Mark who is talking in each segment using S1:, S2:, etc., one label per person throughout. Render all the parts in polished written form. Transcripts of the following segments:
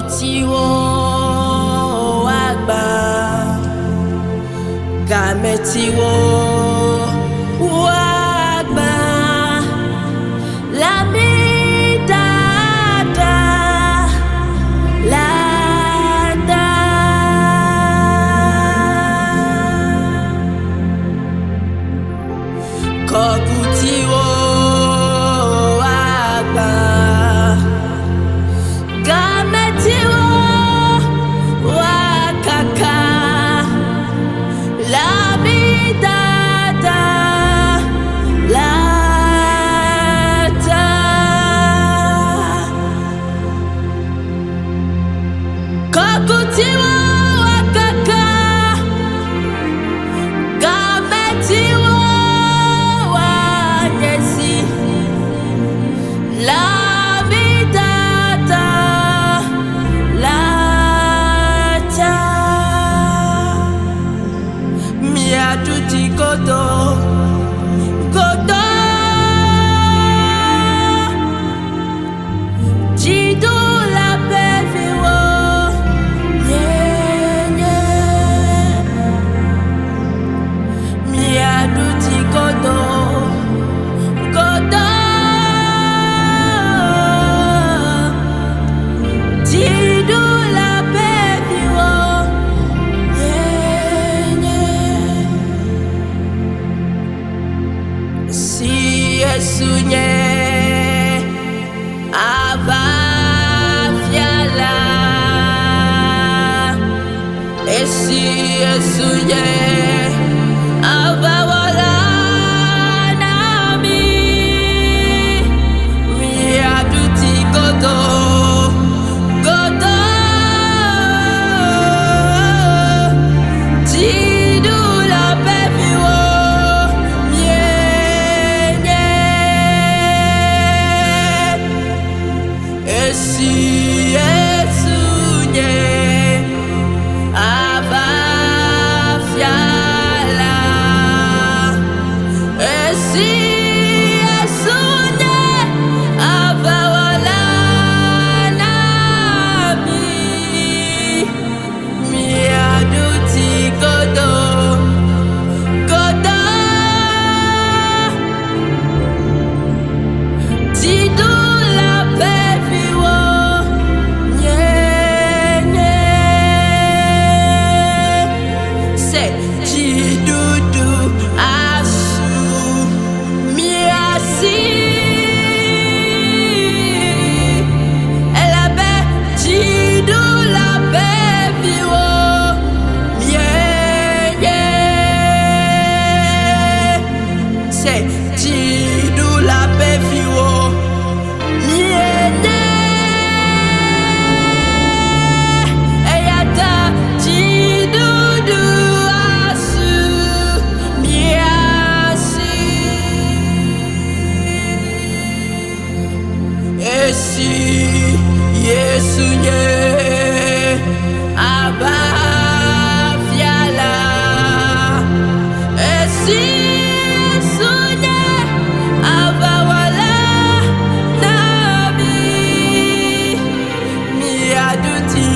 S1: Kogutiwo agba Gametiwo agba Lami dada lada Kogutiwo agba Gametiwo wakaka Lami dada lada Kogutiwo wakaka Gametiwo wanyesi Lami dada lada Miaduti kodo Jidu la peviwo nye Miaduti kodo Jidu la peviwo nye Si Yesu nye Ava fiala Si Yesu nye Ava wala nami Miaduti kodo Jidu la peviwo Si Yesu nye Ava fiala Si Yesu nye Ava wala nami Miaduti kodo Jidu la peviwo Jidudu asu miasi Elabe jidu la peviwo jidu la peviwo Eyata jidudu asu miasi Si Yesu nye Aba fiala Si Yesu nye Aba wala nabi Miaduti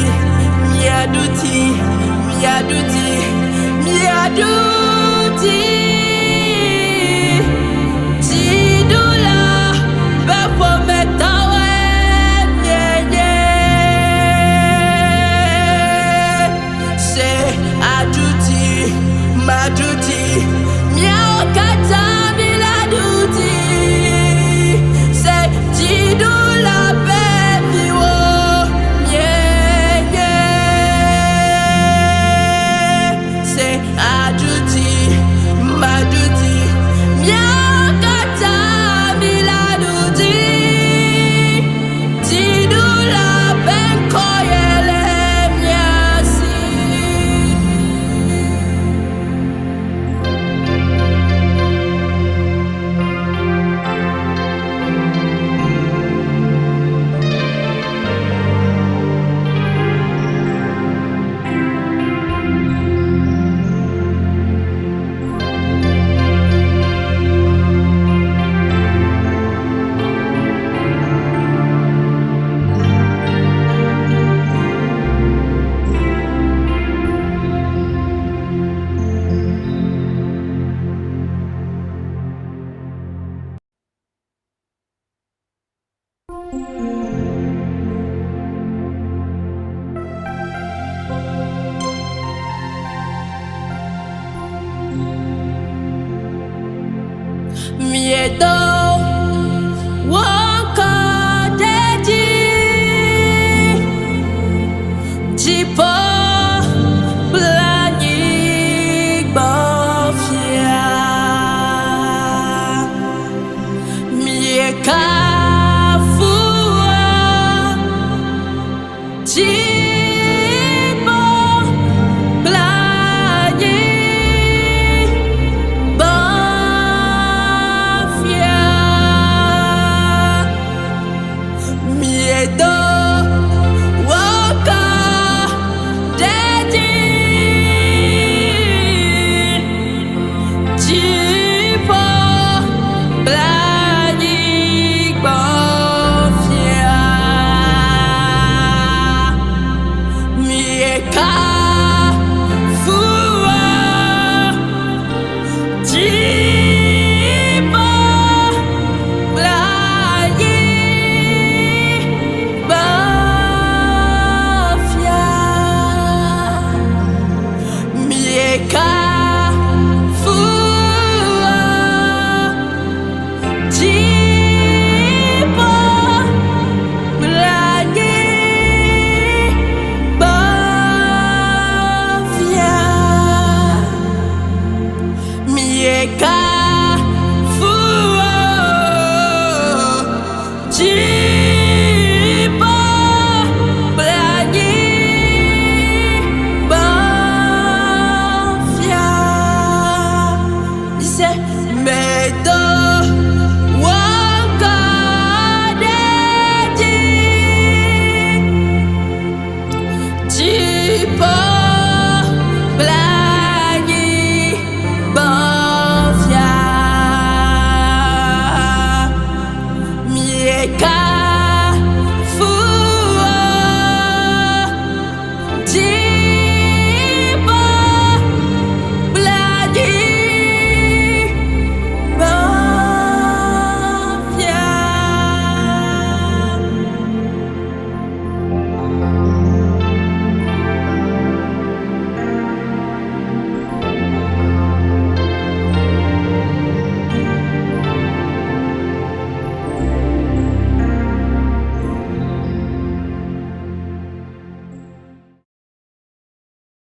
S1: Jidu la befo metawe Se aduti maduti miao miedo wonka deji jipo blanyi bofia mieka fua jipo blanyi bofia miedo wonka deji jipo blanyi bofia mieka fua jipo blanyi bofia mieka fua jipo blanyi bofia mieka fua jipo blanyi bofia. Dice, me doy